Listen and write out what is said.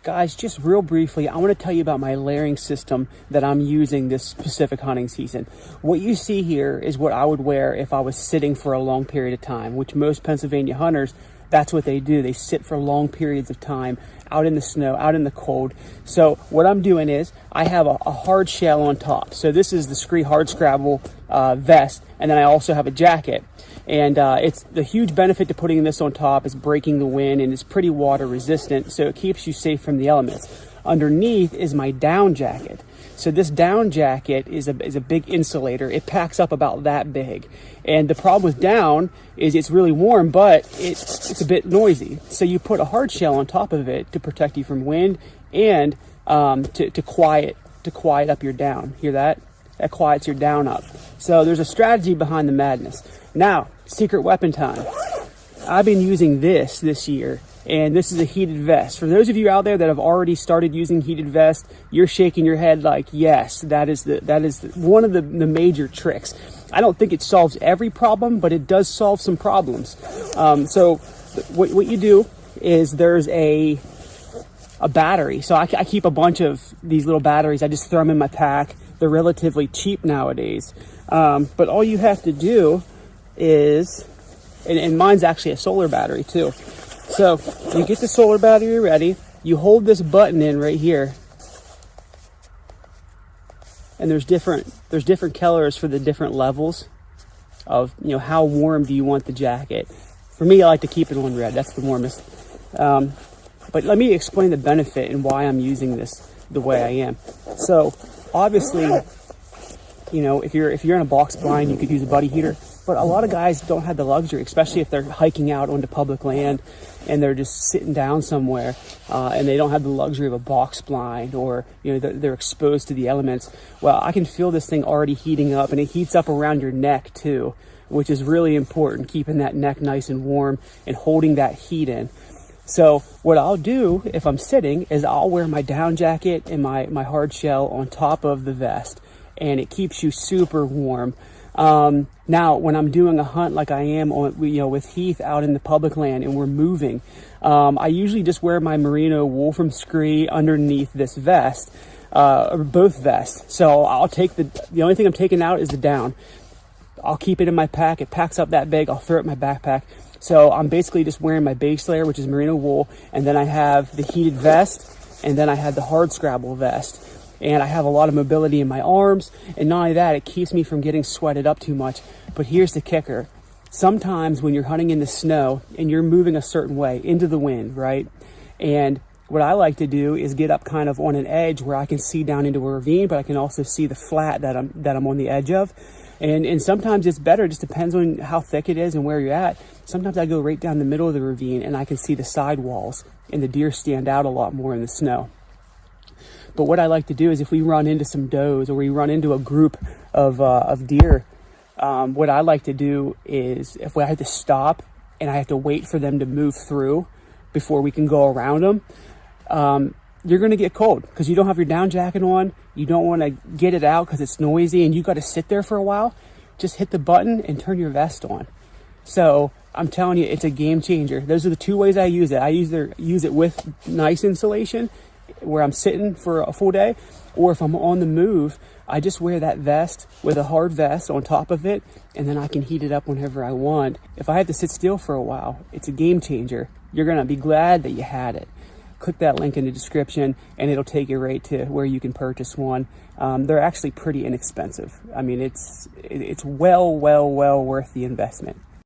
Guys, just real briefly, I want to tell you about my layering system that I'm using this specific hunting season. What you see here is what I would wear if I was sitting for a long period of time, which most Pennsylvania hunters, that's what they do. They sit for long periods of time out in the snow, out in the cold. So what I'm doing is I have a hard shell on top. So this is the Scree Hard Scrabble vest, and then I also have a jacket. And it's the huge benefit to putting this on top is breaking the wind, and it's pretty water resistant, so it keeps you safe from the elements. Underneath is my down jacket. So this down jacket is a big insulator. It packs up about that big. And the problem with down is it's really warm, but it's a bit noisy. So you put a hard shell on top of it to protect you from wind and to quiet up your down. Hear that? That quiets your down up. So there's a strategy behind the madness. Now, secret weapon time. I've been using this year, and this is a heated vest. For those of you out there that have already started using heated vest, you're shaking your head like, yes, that is one of the major tricks. I don't think it solves every problem, but it does solve some problems. So what you do is there's a battery. So I keep a bunch of these little batteries. I just throw them in my pack. They're relatively cheap nowadays. But all you have to do is, and mine's actually a solar battery too. So you get the solar battery ready, you hold this button in right here, and there's different colors for the different levels of, how warm do you want the jacket. For me, I like to keep it on red. That's the warmest. But let me explain the benefit and why I'm using this the way I am. So obviously, if you're in a box blind, you could use a buddy heater. But a lot of guys don't have the luxury, especially if they're hiking out onto public land and they're just sitting down somewhere and they don't have the luxury of a box blind, or they're exposed to the elements. Well, I can feel this thing already heating up, and it heats up around your neck too, which is really important, keeping that neck nice and warm and holding that heat in. So what I'll do if I'm sitting is I'll wear my down jacket and my hard shell on top of the vest, and it keeps you super warm. Now, when I'm doing a hunt like I am with Heath out in the public land and we're moving, I usually just wear my merino wool from Scree underneath this vest, or both vests. So I'll take the only thing I'm taking out is the down. I'll keep it in my pack. It packs up that big. I'll throw it in my backpack. So I'm basically just wearing my base layer, which is merino wool, and then I have the heated vest, and then I have the hard scrabble vest. And I have a lot of mobility in my arms, and not only that, it keeps me from getting sweated up too much. But here's the kicker. Sometimes when you're hunting in the snow and you're moving a certain way into the wind, right? And what I like to do is get up kind of on an edge where I can see down into a ravine, but I can also see the flat that I'm on the edge of. And sometimes it's better, it just depends on how thick it is and where you're at. Sometimes I go right down the middle of the ravine and I can see the side walls, and the deer stand out a lot more in the snow. But what I like to do is if we run into some does or we run into a group of deer, what I like to do is if I have to stop and I have to wait for them to move through before we can go around them, you're going to get cold because you don't have your down jacket on. You don't want to get it out because it's noisy and you got to sit there for a while. Just hit the button and turn your vest on. So I'm telling you, it's a game changer. Those are the two ways I use it. I either use it with nice insulation where I'm sitting for a full day, or if I'm on the move, I just wear that vest with a hard vest on top of it, and then I can heat it up whenever I want. If I have to sit still for a while, it's a game changer. You're going to be glad that you had it. Click that link in the description and it'll take you right to where you can purchase one. They're actually pretty inexpensive. I mean, it's well worth the investment.